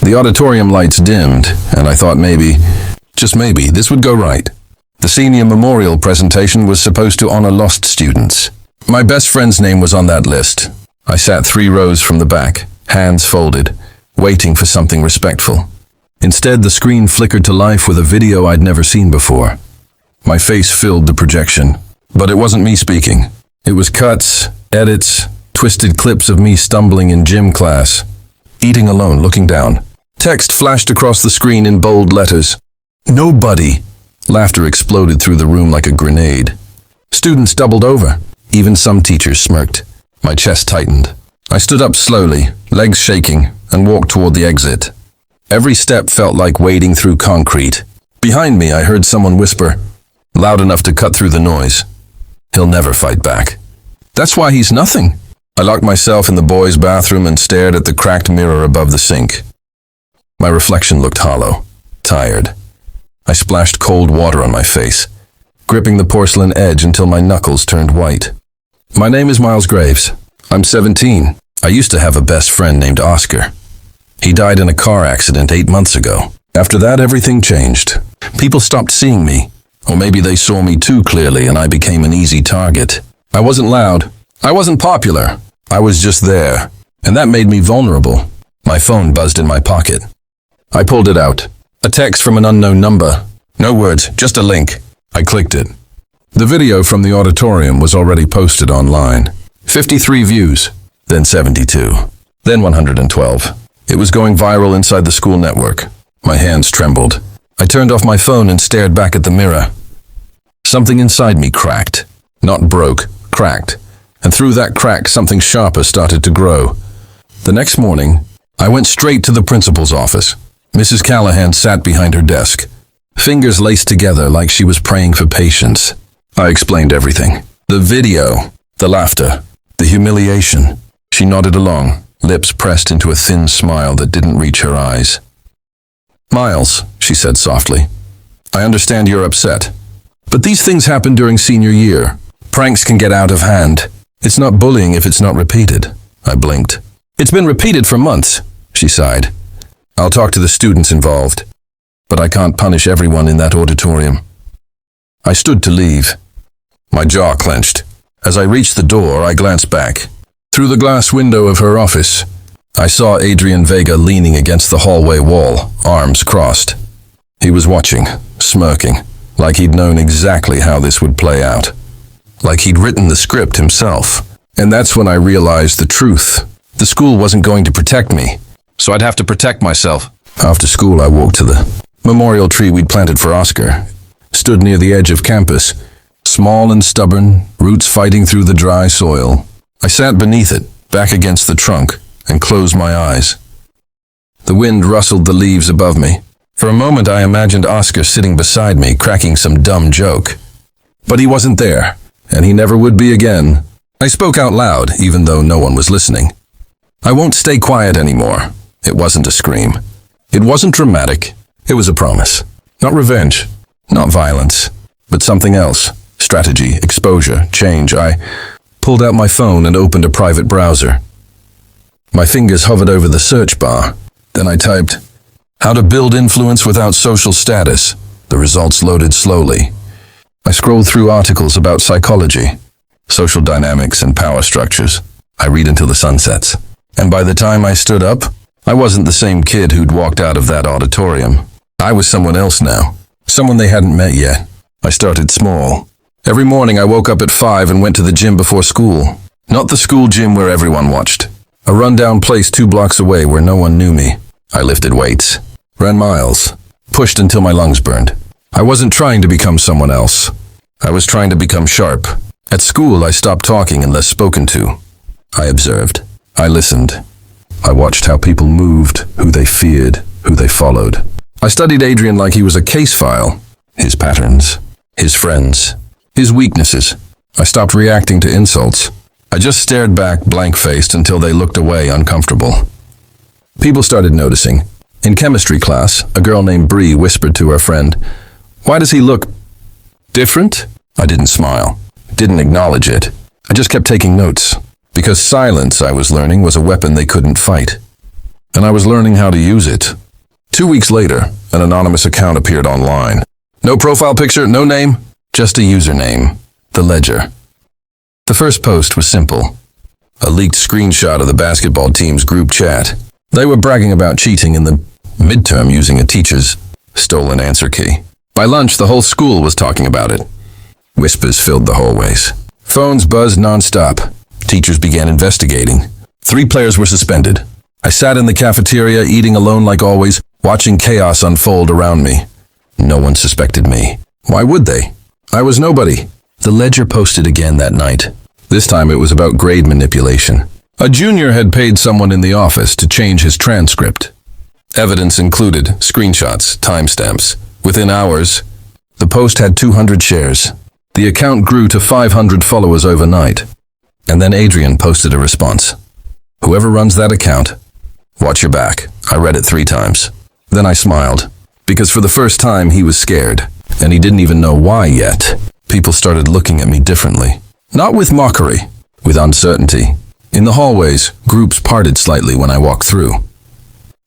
The auditorium lights dimmed, and I thought maybe, just maybe, this would go right. The senior memorial presentation was supposed to honor lost students. My best friend's name was on that list. I sat 3 rows from the back, hands folded, waiting for something respectful. Instead, the screen flickered to life with a video I'd never seen before. My face filled the projection, but it wasn't me speaking. It was cuts, edits, twisted clips of me stumbling in gym class, eating alone, looking down. Text flashed across the screen in bold letters. Nobody! Laughter exploded through the room like a grenade. Students doubled over. Even some teachers smirked. My chest tightened. I stood up slowly, legs shaking, and walked toward the exit. Every step felt like wading through concrete. Behind me, I heard someone whisper, loud enough to cut through the noise. He'll never fight back. That's why he's nothing. I locked myself in the boys' bathroom and stared at the cracked mirror above the sink. My reflection looked hollow, tired. I splashed cold water on my face, gripping the porcelain edge until my knuckles turned white. My name is Miles Graves. I'm 17. I used to have a best friend named Oscar. He died in a car accident 8 months ago. After that, everything changed. People stopped seeing me, or maybe they saw me too clearly and I became an easy target. I wasn't loud. I wasn't popular. I was just there, and that made me vulnerable. My phone buzzed in my pocket. I pulled it out. A text from an unknown number. No words, just a link. I clicked it. The video from the auditorium was already posted online. 53 views, then 72, then 112. It was going viral inside the school network. My hands trembled. I turned off my phone and stared back at the mirror. Something inside me cracked. Not broke, cracked. And through that crack, something sharper started to grow. The next morning, I went straight to the principal's office. Mrs. Callahan sat behind her desk, fingers laced together like she was praying for patience. I explained everything. The video, the laughter, the humiliation. She nodded along, lips pressed into a thin smile that didn't reach her eyes. Miles, she said softly, I understand you're upset. But these things happen during senior year. Pranks can get out of hand. It's not bullying if it's not repeated. I blinked. It's been repeated for months, she sighed. I'll talk to the students involved, but I can't punish everyone in that auditorium. I stood to leave. My jaw clenched. As I reached the door, I glanced back. Through the glass window of her office, I saw Adrian Vega leaning against the hallway wall, arms crossed. He was watching, smirking, like he'd known exactly how this would play out. Like he'd written the script himself. And that's when I realized the truth. The school wasn't going to protect me, so I'd have to protect myself. After school, I walked to the memorial tree we'd planted for Oscar. Stood near the edge of campus, small and stubborn, roots fighting through the dry soil. I sat beneath it, back against the trunk, and closed my eyes. The wind rustled the leaves above me. For a moment, I imagined Oscar sitting beside me, cracking some dumb joke. But he wasn't there, and he never would be again. I spoke out loud, even though no one was listening. I won't stay quiet anymore. It wasn't a scream. It wasn't dramatic. It was a promise. Not revenge. Not violence. But something else. Strategy, exposure, change. I pulled out my phone and opened a private browser. My fingers hovered over the search bar. Then I typed, "How to build influence without social status." The results loaded slowly. I scrolled through articles about psychology, social dynamics, and power structures. I read until the sun sets. And by the time I stood up, I wasn't the same kid who'd walked out of that auditorium. I was someone else now. Someone they hadn't met yet. I started small. Every morning I woke up at 5 and went to the gym before school. Not the school gym where everyone watched. A rundown place 2 blocks away where no one knew me. I lifted weights. Ran miles. Pushed until my lungs burned. I wasn't trying to become someone else. I was trying to become sharp. At school, I stopped talking unless spoken to. I observed. I listened. I watched how people moved, who they feared, who they followed. I studied Adrian like he was a case file. His patterns, his friends, his weaknesses. I stopped reacting to insults. I just stared back blank-faced until they looked away uncomfortable. People started noticing. In chemistry class, a girl named Bree whispered to her friend, "Why does he look different?" I didn't smile, didn't acknowledge it. I just kept taking notes. Because silence, I was learning, was a weapon they couldn't fight. and I was learning how to use it. 2 weeks later, an anonymous account appeared online. No profile picture, no name, just a username, The Ledger. The first post was simple. A leaked screenshot of the basketball team's group chat. They were bragging about cheating in the midterm using a teacher's stolen answer key. By lunch, the whole school was talking about it. Whispers filled the hallways. Phones buzzed nonstop. Teachers began investigating. 3 players were suspended. I sat in the cafeteria, eating alone like always, watching chaos unfold around me. No one suspected me. Why would they? I was nobody. The Ledger posted again that night. This time it was about grade manipulation. A junior had paid someone in the office to change his transcript. Evidence included screenshots, timestamps. Within hours, the post had 200 shares. The account grew to 500 followers overnight. And then Adrian posted a response. Whoever runs that account, watch your back. I read it 3 times. Then I smiled, because for the first time he was scared, and he didn't even know why yet. People started looking at me differently. Not with mockery, with uncertainty. In the hallways, groups parted slightly when I walked through.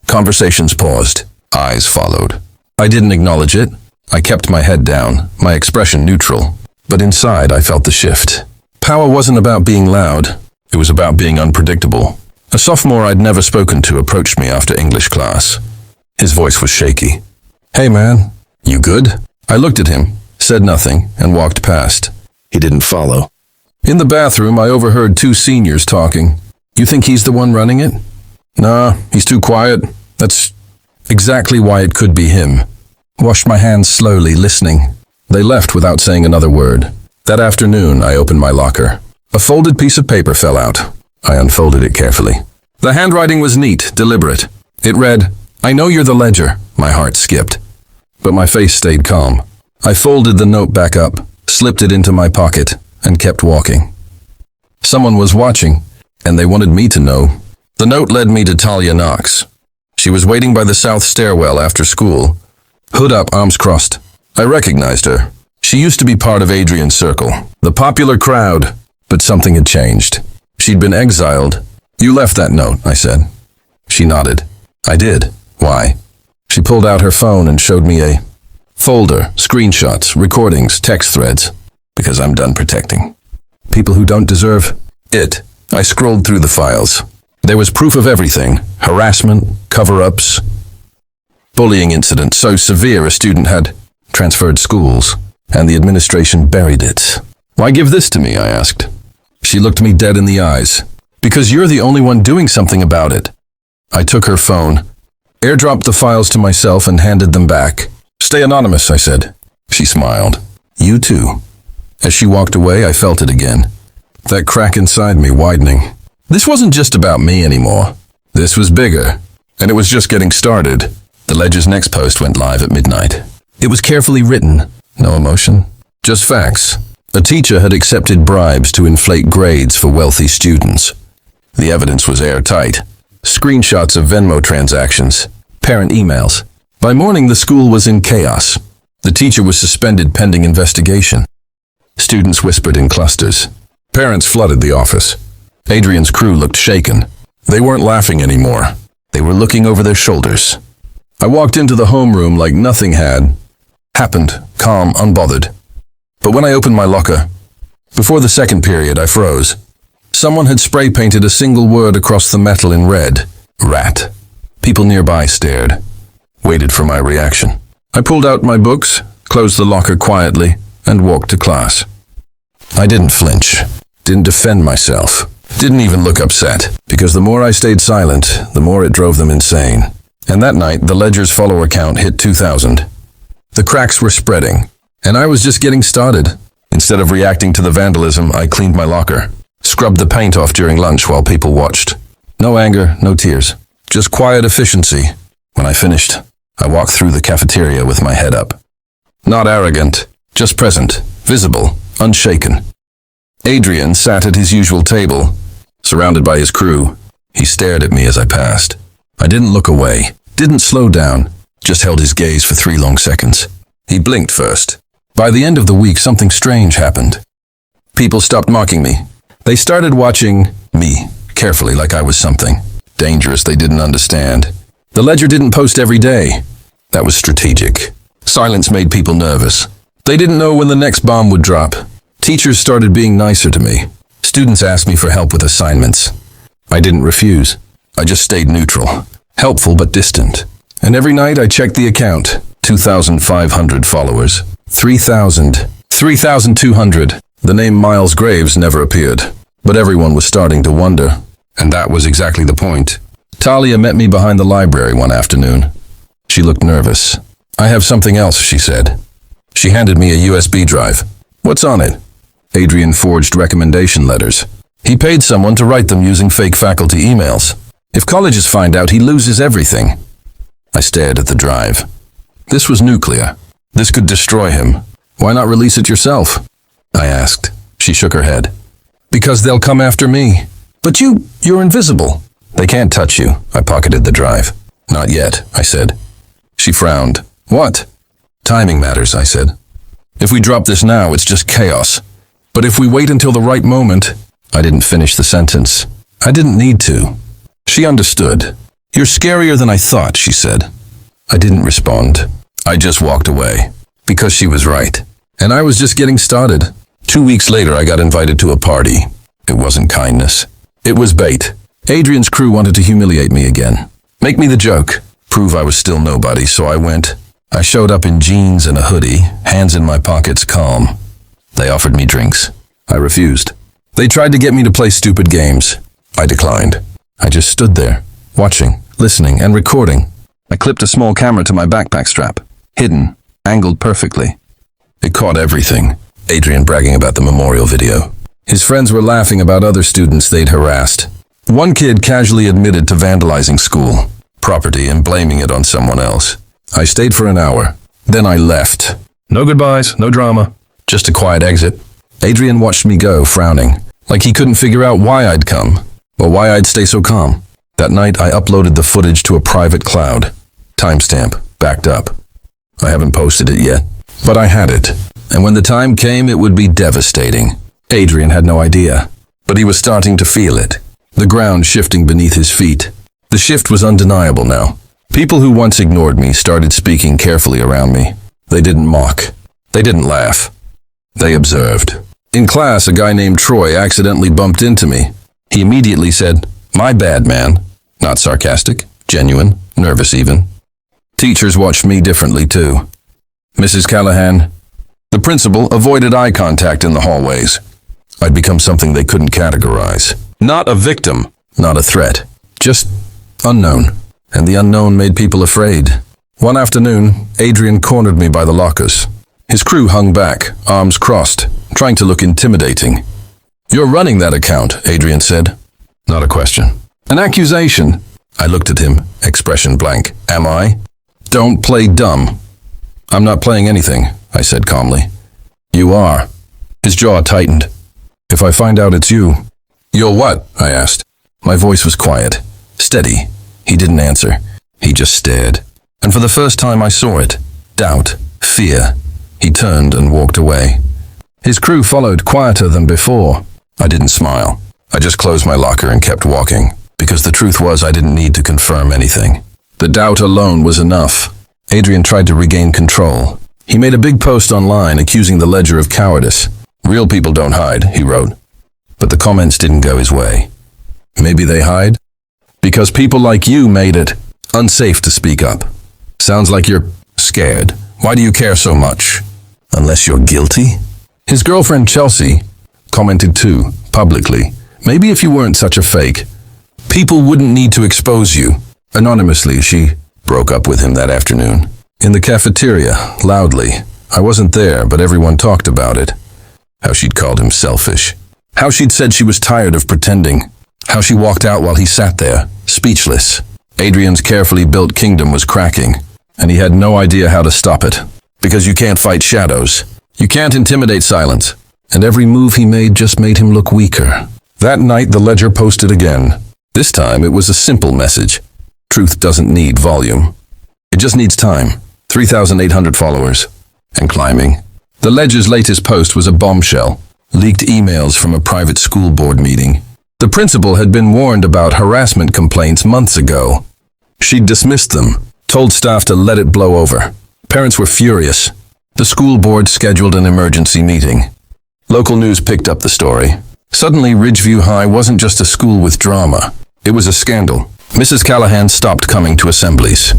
Conversations paused. Eyes followed. I didn't acknowledge it. I kept my head down, my expression neutral. But inside, I felt the shift. Power wasn't about being loud. It was about being unpredictable. A sophomore I'd never spoken to approached me after English class. His voice was shaky. Hey man, you good? I looked at him, said nothing, and walked past. He didn't follow. In the bathroom, I overheard 2 seniors talking. You think he's the one running it? Nah, he's too quiet. That's exactly why it could be him. Washed my hands slowly, listening. They left without saying another word. That afternoon, I opened my locker. A folded piece of paper fell out. I unfolded it carefully. The handwriting was neat, deliberate. It read, I know you're the Ledger. My heart skipped. But my face stayed calm. I folded the note back up, slipped it into my pocket, and kept walking. Someone was watching, and they wanted me to know. The note led me to Talia Knox. She was waiting by the south stairwell after school. Hood up, arms crossed. I recognized her. She used to be part of Adrian's circle, the popular crowd, but something had changed. She'd been exiled. You left that note, I said. She nodded. I did. Why? She pulled out her phone and showed me a folder, screenshots, recordings, text threads, because I'm done protecting people who don't deserve it. I scrolled through the files. There was proof of everything: harassment, cover-ups, bullying incidents so severe a student had transferred schools, and the administration buried it. Why give this to me, I asked. She looked me dead in the eyes. Because you're the only one doing something about it. I took her phone, airdropped the files to myself, and handed them back. Stay anonymous, I said. She smiled. You too. As she walked away, I felt it again. That crack inside me widening. This wasn't just about me anymore. This was bigger. And it was just getting started. The Ledger's next post went live at midnight. It was carefully written. No emotion. Just facts. A teacher had accepted bribes to inflate grades for wealthy students. The evidence was airtight. Screenshots of Venmo transactions. Parent emails. By morning, the school was in chaos. The teacher was suspended pending investigation. Students whispered in clusters. Parents flooded the office. Adrian's crew looked shaken. They weren't laughing anymore. They were looking over their shoulders. I walked into the homeroom like nothing had happened, calm, unbothered. But when I opened my locker, before the second period, I froze. Someone had spray painted a single word across the metal in red. Rat. People nearby stared, waited for my reaction. I pulled out my books, closed the locker quietly, and walked to class. I didn't flinch, didn't defend myself, didn't even look upset, because the more I stayed silent, the more it drove them insane. And that night, the Ledger's follower count hit 2,000. The cracks were spreading, and I was just getting started. Instead of reacting to the vandalism, I cleaned my locker, scrubbed the paint off during lunch while people watched. No anger, no tears, just quiet efficiency. When I finished, I walked through the cafeteria with my head up. Not arrogant, just present, visible, unshaken. Adrian sat at his usual table, surrounded by his crew. He stared at me as I passed. I didn't look away, didn't slow down, just held his gaze for 3 long seconds. He blinked first. By the end of the week, something strange happened. People stopped mocking me. They started watching me carefully like I was something. Dangerous, they didn't understand. The ledger didn't post every day. That was strategic. Silence made people nervous. They didn't know when the next bomb would drop. Teachers started being nicer to me. Students asked me for help with assignments. I didn't refuse. I just stayed neutral. Helpful but distant. And every night I checked the account. 2,500 followers. 3,200. The name Miles Graves never appeared. But everyone was starting to wonder. And that was exactly the point. Talia met me behind the library one afternoon. She looked nervous. I have something else, she said. She handed me a USB drive. What's on it? Adrian forged recommendation letters. He paid someone to write them using fake faculty emails. If colleges find out, he loses everything. I stared at the drive. This was nuclear. This could destroy him. Why not release it yourself? I asked. She shook her head. Because they'll come after me. But you're invisible. They can't touch you. I pocketed the drive. Not yet, I said. She frowned. What? Timing matters, I said. If we drop this now, it's just chaos. But if we wait until the right moment... I didn't finish the sentence. I didn't need to. She understood. You're scarier than I thought, she said. I didn't respond. I just walked away. Because she was right. And I was just getting started. 2 weeks later, I got invited to a party. It wasn't kindness. It was bait. Adrian's crew wanted to humiliate me again. Make me the joke. Prove I was still nobody, so I went. I showed up in jeans and a hoodie, hands in my pockets, calm. They offered me drinks. I refused. They tried to get me to play stupid games. I declined. I just stood there, watching, listening, and recording. I clipped a small camera to my backpack strap, hidden, angled perfectly. It caught everything. Adrian bragging about the memorial video. His friends were laughing about other students they'd harassed. One kid casually admitted to vandalizing school property and blaming it on someone else. I stayed for an hour. Then I left. No goodbyes, no drama. Just a quiet exit. Adrian watched me go, frowning, like he couldn't figure out why I'd come, or why I'd stay so calm. That night, I uploaded the footage to a private cloud. Timestamp, backed up. I haven't posted it yet, but I had it. And when the time came, it would be devastating. Adrian had no idea, but he was starting to feel it. The ground shifting beneath his feet. The shift was undeniable now. People who once ignored me started speaking carefully around me. They didn't mock. They didn't laugh. They observed. In class, a guy named Troy accidentally bumped into me. He immediately said, "My bad, man." Not sarcastic, genuine, nervous even. Teachers watched me differently too. Mrs. Callahan. The principal avoided eye contact in the hallways. I'd become something they couldn't categorize. Not a victim, not a threat, just unknown. And the unknown made people afraid. One afternoon, Adrian cornered me by the lockers. His crew hung back, arms crossed, trying to look intimidating. "You're running that account," Adrian said. Not a question. An accusation. I looked at him, expression blank. Am I? Don't play dumb. I'm not playing anything, I said calmly. You are. His jaw tightened. If I find out it's you. You're what? I asked. My voice was quiet, steady. He didn't answer. He just stared. And for the first time I saw it. Doubt. Fear. He turned and walked away. His crew followed, quieter than before. I didn't smile. I just closed my locker and kept walking, because the truth was I didn't need to confirm anything. The doubt alone was enough. Adrian tried to regain control. He made a big post online accusing the Ledger of cowardice. Real people don't hide, he wrote. But the comments didn't go his way. Maybe they hide? Because people like you made it unsafe to speak up. Sounds like you're scared. Why do you care so much? Unless you're guilty? His girlfriend Chelsea commented too, publicly. Maybe if you weren't such a fake, people wouldn't need to expose you. Anonymously, she broke up with him that afternoon. In the cafeteria, loudly. I wasn't there, but everyone talked about it. How she'd called him selfish. How she'd said she was tired of pretending. How she walked out while he sat there, speechless. Adrian's carefully built kingdom was cracking, and he had no idea how to stop it. Because you can't fight shadows. You can't intimidate silence. And every move he made just made him look weaker. That night, the Ledger posted again. This time, it was a simple message. Truth doesn't need volume. It just needs time. 3,800 followers. And climbing. The Ledger's latest post was a bombshell. Leaked emails from a private school board meeting. The principal had been warned about harassment complaints months ago. She'd dismissed them, told staff to let it blow over. Parents were furious. The school board scheduled an emergency meeting. Local news picked up the story. Suddenly, Ridgeview High wasn't just a school with drama. It was a scandal. Mrs. Callahan stopped coming to assemblies.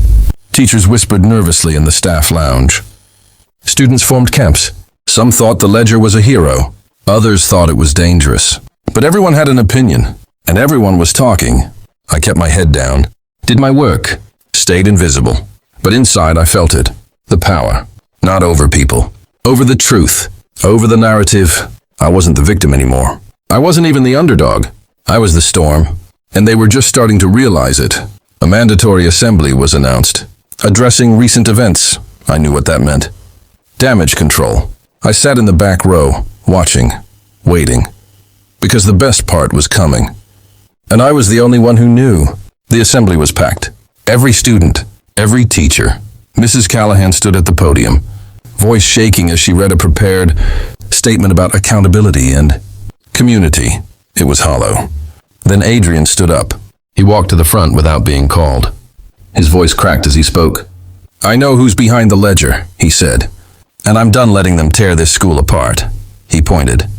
Teachers whispered nervously in the staff lounge. Students formed camps. Some thought the Ledger was a hero. Others thought it was dangerous. But everyone had an opinion, and everyone was talking. I kept my head down, did my work, stayed invisible. But inside I felt it. The power. Not over people. Over the truth. Over the narrative. I wasn't the victim anymore. I wasn't even the underdog. I was the storm. And they were just starting to realize it. A mandatory assembly was announced. Addressing recent events. I knew what that meant. Damage control. I sat in the back row, watching, waiting. Because the best part was coming. And I was the only one who knew. The assembly was packed. Every student, every teacher. Mrs. Callahan stood at the podium, voice shaking as she read a prepared statement about accountability and community. It was hollow. Then Adrian stood up. He walked to the front without being called. His voice cracked as he spoke. "I know who's behind the Ledger," he said. "And I'm done letting them tear this school apart." He pointed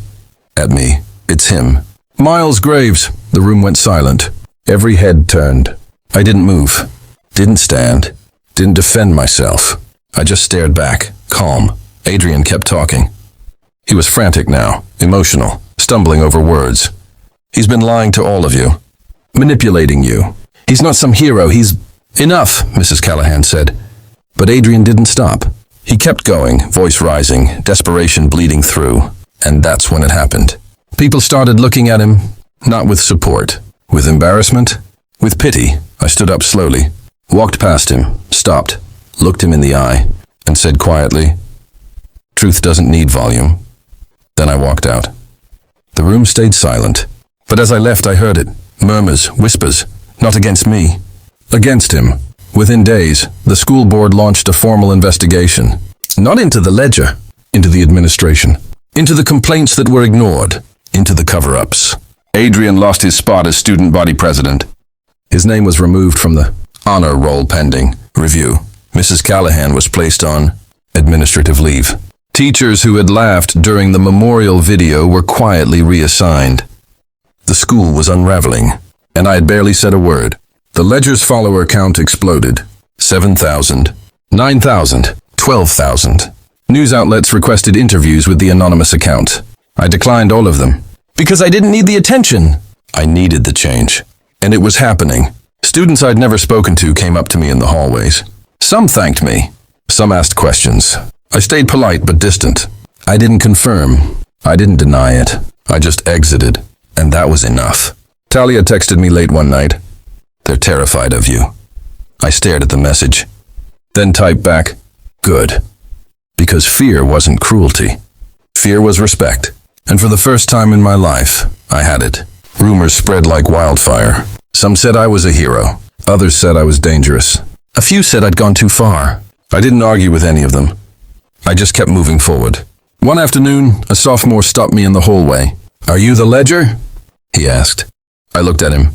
at me. "It's him." Miles Graves. The room went silent. Every head turned. I didn't move. Didn't stand. Didn't defend myself. I just stared back, calm. Adrian kept talking. He was frantic now, emotional, stumbling over words. "He's been lying to all of you. Manipulating you. He's not some hero, he's—" "Enough," Mrs. Callahan said. But Adrian didn't stop. He kept going, voice rising, desperation bleeding through. And that's when it happened. People started looking at him, not with support, with embarrassment, with pity. I stood up slowly, walked past him, stopped, looked him in the eye, and said quietly, "Truth doesn't need volume." Then I walked out. The room stayed silent. But as I left, I heard it. Murmurs, whispers, not against me, against him. Within days, the school board launched a formal investigation. Not into the Ledger, into the administration, into the complaints that were ignored, into the cover-ups. Adrian lost his spot as student body president. His name was removed from the honor roll pending review. Mrs. Callahan was placed on administrative leave. Teachers who had laughed during the memorial video were quietly reassigned. The school was unraveling, and I had barely said a word. The Ledger's follower count exploded. 7,000, 9,000, 12,000. News outlets requested interviews with the anonymous account. I declined all of them. Because I didn't need the attention. I needed the change. And it was happening. Students I'd never spoken to came up to me in the hallways. Some thanked me. Some asked questions. I stayed polite but distant. I didn't confirm. I didn't deny it. I just exited. And that was enough. Talia texted me late one night. "They're terrified of you." I stared at the message. Then typed back, "Good." Because fear wasn't cruelty. Fear was respect. And for the first time in my life, I had it. Rumors spread like wildfire. Some said I was a hero. Others said I was dangerous. A few said I'd gone too far. I didn't argue with any of them. I just kept moving forward. One afternoon, a sophomore stopped me in the hallway. "Are you the Ledger?" he asked. I looked at him.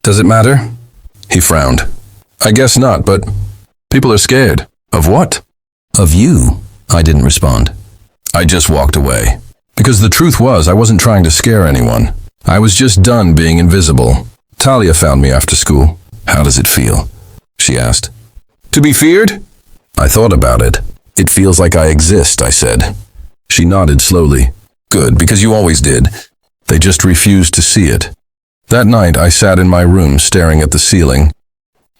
"Does it matter?" He frowned. "I guess not, but people are scared." "Of what?" "Of you." I didn't respond. I just walked away. Because the truth was, I wasn't trying to scare anyone. I was just done being invisible. Talia found me after school. "How does it feel?" she asked. "To be feared?" I thought about it. "It feels like I exist," I said. She nodded slowly. "Good, because you always did. They just refused to see it." That night, I sat in my room staring at the ceiling.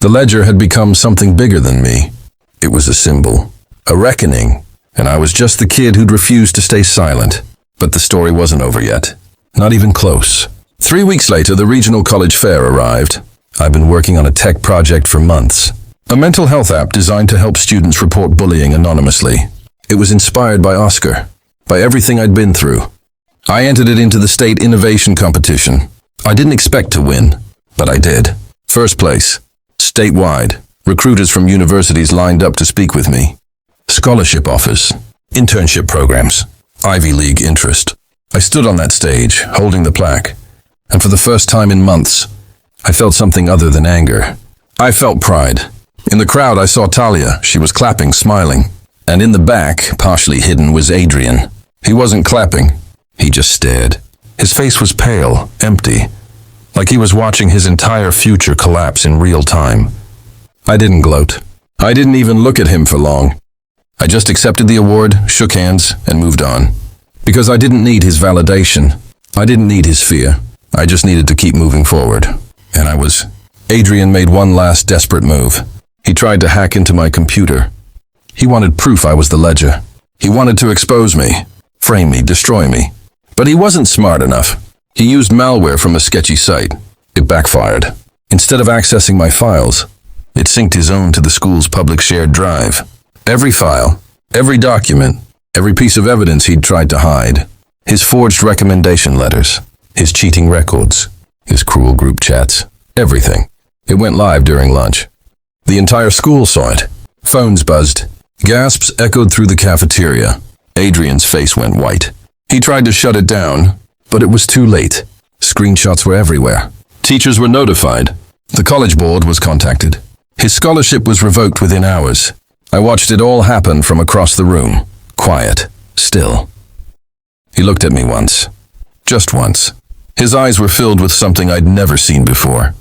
The Ledger had become something bigger than me. It was a symbol, a reckoning, and I was just the kid who'd refused to stay silent. But the story wasn't over yet. Not even close. 3 weeks later, the regional college fair arrived. I've been working on a tech project for months. A mental health app designed to help students report bullying anonymously. It was inspired by Oscar, by everything I'd been through. I entered it into the state innovation competition. I didn't expect to win, but I did. First place. Statewide. Recruiters from universities lined up to speak with me. Scholarship offers. Internship programs. Ivy League interest. I stood on that stage, holding the plaque. And for the first time in months, I felt something other than anger. I felt pride. In the crowd, I saw Talia. She was clapping, smiling. And in the back, partially hidden, was Adrian. He wasn't clapping. He just stared. His face was pale, empty, like he was watching his entire future collapse in real time. I didn't gloat. I didn't even look at him for long. I just accepted the award, shook hands, and moved on. Because I didn't need his validation. I didn't need his fear. I just needed to keep moving forward. And I was. Adrian made one last desperate move. He tried to hack into my computer. He wanted proof I was the ledger. He wanted to expose me, frame me, destroy me. But he wasn't smart enough. He used malware from a sketchy site. It backfired. Instead of accessing my files, it synced his own to the school's public shared drive. Every file, every document, every piece of evidence he'd tried to hide. His forged recommendation letters, his cheating records, his cruel group chats, everything. It went live during lunch. The entire school saw it. Phones buzzed. Gasps echoed through the cafeteria. Adrian's face went white. He tried to shut it down, but it was too late. Screenshots were everywhere. Teachers were notified. The college board was contacted. His scholarship was revoked within hours. I watched it all happen from across the room. Quiet. Still. He looked at me once. Just once. His eyes were filled with something I'd never seen before.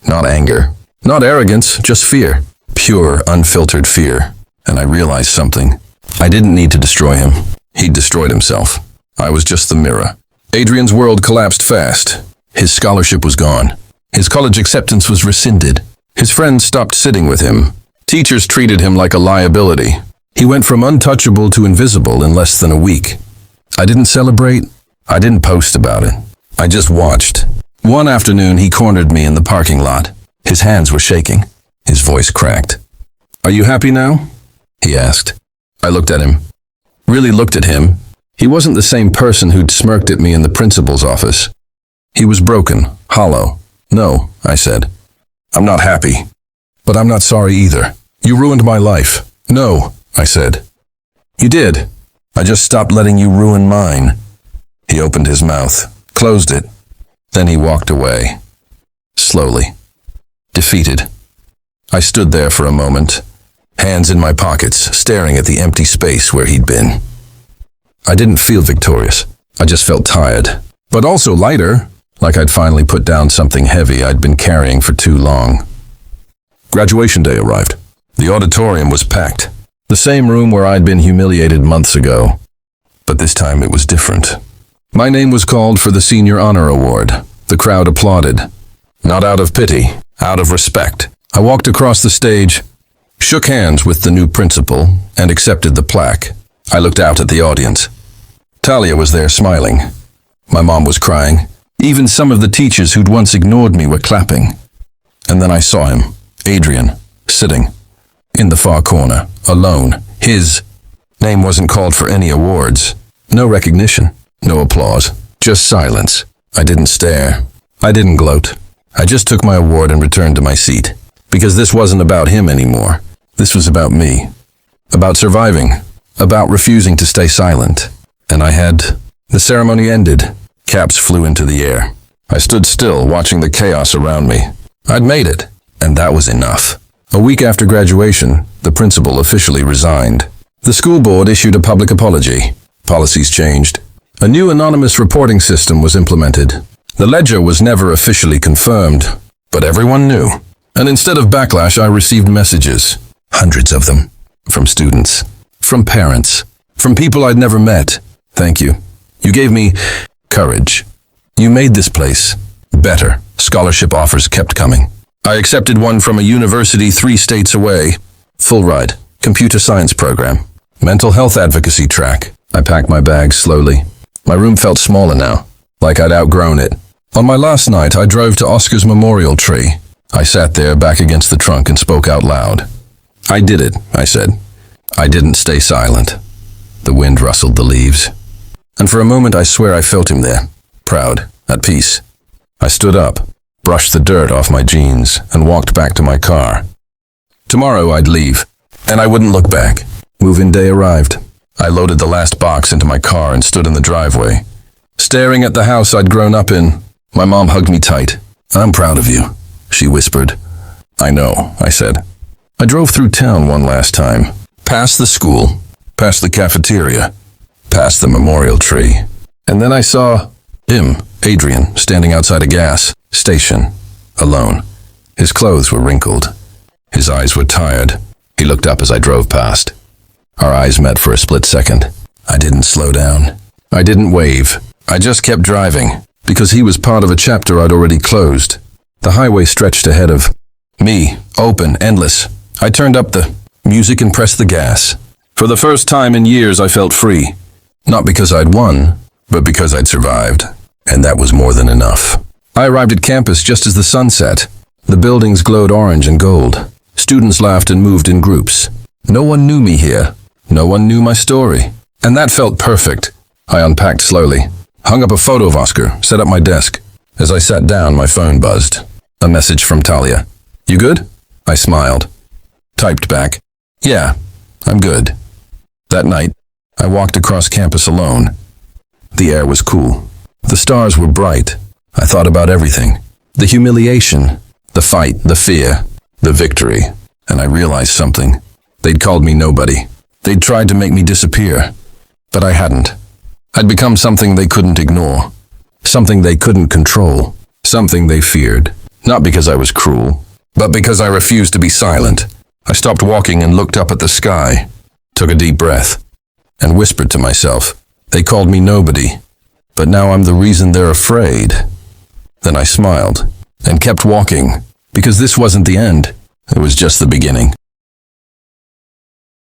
Not anger. Not arrogance, just fear. Pure, unfiltered fear. And I realized something. I didn't need to destroy him. He'd destroyed himself. I was just the mirror. Adrian's world collapsed fast. His scholarship was gone. His college acceptance was rescinded. His friends stopped sitting with him. Teachers treated him like a liability. He went from untouchable to invisible in less than a week. I didn't celebrate. I didn't post about it. I just watched. One afternoon, he cornered me in the parking lot. His hands were shaking. His voice cracked. "Are you happy now?" he asked. I looked at him. Really looked at him. He wasn't the same person who'd smirked at me in the principal's office. He was broken, hollow. "No," I said. "I'm not happy. But I'm not sorry either. You ruined my life." "No," I said. "You did. I just stopped letting you ruin mine." He opened his mouth, closed it. Then he walked away. Slowly. Defeated. I stood there for a moment, hands in my pockets, staring at the empty space where he'd been. I didn't feel victorious. I just felt tired, but also lighter, like I'd finally put down something heavy I'd been carrying for too long. Graduation day arrived. The auditorium was packed. The same room where I'd been humiliated months ago. But this time it was different. My name was called for the Senior Honor Award. The crowd applauded. Not out of pity, out of respect. I walked across the stage, shook hands with the new principal, and accepted the plaque. I looked out at the audience. Talia was there smiling. My mom was crying. Even some of the teachers who'd once ignored me were clapping. And then I saw him, Adrian, sitting in the far corner, alone. His name wasn't called for any awards. No recognition, no applause, just silence. I didn't stare. I didn't gloat. I just took my award and returned to my seat. Because this wasn't about him anymore. This was about me. About surviving. About refusing to stay silent. And I had. The ceremony ended. Caps flew into the air. I stood still, watching the chaos around me. I'd made it, and that was enough. A week after graduation, the principal officially resigned. The school board issued a public apology. Policies changed. A new anonymous reporting system was implemented. The ledger was never officially confirmed, but everyone knew. And instead of backlash, I received messages. Hundreds of them. From students. From parents. From people I'd never met. Thank you. You gave me courage. You made this place better. Scholarship offers kept coming. I accepted one from a university 3 states away. Full ride. Computer science program. Mental health advocacy track. I packed my bags slowly. My room felt smaller now, like I'd outgrown it. On my last night, I drove to Oscar's memorial tree. I sat there back against the trunk and spoke out loud. I did it, I said. I didn't stay silent. The wind rustled the leaves. And for a moment I swear I felt him there, proud, at peace. I stood up, brushed the dirt off my jeans, and walked back to my car. Tomorrow I'd leave, and I wouldn't look back. Move-in day arrived. I loaded the last box into my car and stood in the driveway, staring at the house I'd grown up in. My mom hugged me tight. "I'm proud of you," she whispered. "I know," I said. I drove through town one last time, past the school, past the cafeteria, past the memorial tree. And then I saw Adrian, standing outside a gas station, alone. His clothes were wrinkled. His eyes were tired. He looked up as I drove past. Our eyes met for a split second. I didn't slow down. I didn't wave. I just kept driving, because he was part of a chapter I'd already closed. The highway stretched ahead of me, open, endless. I turned up the music and pressed the gas. For the first time in years, I felt free. Not because I'd won, but because I'd survived. And that was more than enough. I arrived at campus just as the sun set. The buildings glowed orange and gold. Students laughed and moved in groups. No one knew me here. No one knew my story. And that felt perfect. I unpacked slowly, hung up a photo of Oscar, set up my desk. As I sat down, my phone buzzed. A message from Talia. "You good?" I smiled. Typed back, "Yeah, I'm good." That night, I walked across campus alone. The air was cool. The stars were bright. I thought about everything. The humiliation, the fight, the fear, the victory. And I realized something. They'd called me nobody. They'd tried to make me disappear. But I hadn't. I'd become something they couldn't ignore. Something they couldn't control. Something they feared. Not because I was cruel, but because I refused to be silent. I stopped walking and looked up at the sky, took a deep breath, and whispered to myself, "They called me nobody, but now I'm the reason they're afraid." Then I smiled and kept walking, because this wasn't the end. It was just the beginning.